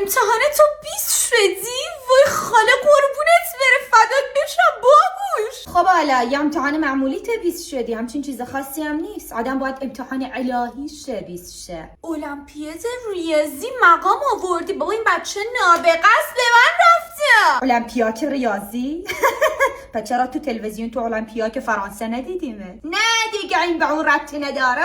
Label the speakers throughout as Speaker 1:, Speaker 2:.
Speaker 1: امتحانتو 20 شدی؟ وای خاله قربونت بره فدات بشم باهوش.
Speaker 2: خب حالا یه امتحان معمولی تا 20 شدی، همچین چیز خاصی هم نیست. آدم باید امتحان الهی شه 20 شه.
Speaker 1: المپیاد ریاضی مقام آوردی بابا، این بچه نابغه است به من رفته.
Speaker 2: المپیاد ریاضی؟ پس چرا تو تلویزیون تو المپیاد فرانسه ندیدیمه؟ نه دیگه این به اون ربطی نداره.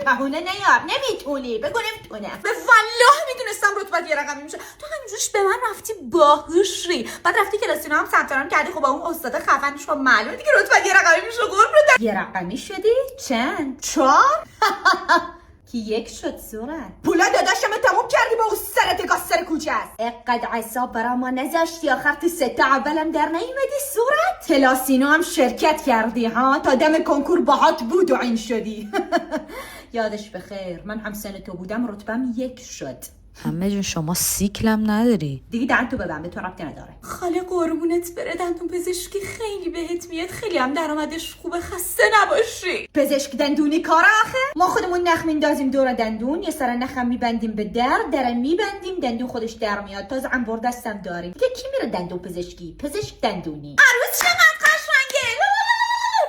Speaker 2: بهونه نیار، نمیتونی بگو نمیتونم.
Speaker 1: به والله میدونستم رتبت یه رقمی میشه. تو همینجوش به من رفتی باهوشی، بعد رفتی کلاسینا هم ثبت نام کردی. خب با اون استاد خفنش خب معلومه دیگه رتبت یه رقمی میشه. قربونت.
Speaker 2: یه رقمی شدی؟ چند؟ 4؟ کی یک شد صورت.
Speaker 1: پولا داداشم تموم کردی با اون سرت گاستر کوچه است.
Speaker 2: اقد عصاب برا ما نذاشتی آخر تو سته اولم در نیومدی صورت. کلاسینو هم شرکت کردی ها، تا دم کنکور باهات بود و این شدی. یادش بخیر من هم سن تو بودم رتبم 1 شد.
Speaker 3: همه جون شما سیکلم نداری
Speaker 2: دیگه دهن تو ببن، به تو ربطی نداره.
Speaker 1: خاله قربونت بره، دندون پزشکی خیلی بهت میاد، خیلی هم درآمدش خوبه، خسته نباشی.
Speaker 2: پزشک دندونی کار آخه؟ ما خودمون نخ میندازیم دور دندون، یه سر نخم میبندیم به در میبندیم، دندون خودش در میاد. تازه انبار دستم داریم. دیگه کی میره دندون پزشکی؟ پزشک دندونی.
Speaker 1: عروس چقدر قشنگه.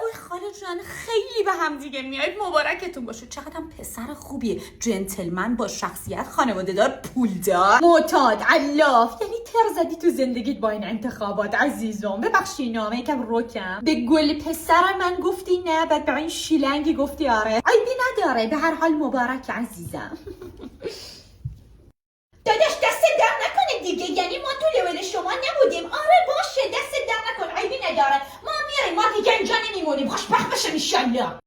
Speaker 1: وای خاله جان خیلی به هم دیگه میاید، مبارکتون باشه. چقدر هم پسر خوبیه، جنتلمن با شخصیت، خانواده دار، پولدار،
Speaker 2: معتاد، علاف. یعنی تر زدی تو زندگیت با این انتخابات عزیزم. ببخشی نامه یکم روکم. به گل پسر من گفتی نه، بعد به این شیلنگی گفتی آره. عیبی نداره، به هر حال مبارک عزیزم. داداش دست در نکنه دیگه، یعنی ما تو لول شما نبودیم. آره باشه دست در نکن، عیبی نداره. ما میریم، ما دیگه اینجا نمیمونیم. خوشبخت بشم انشالله.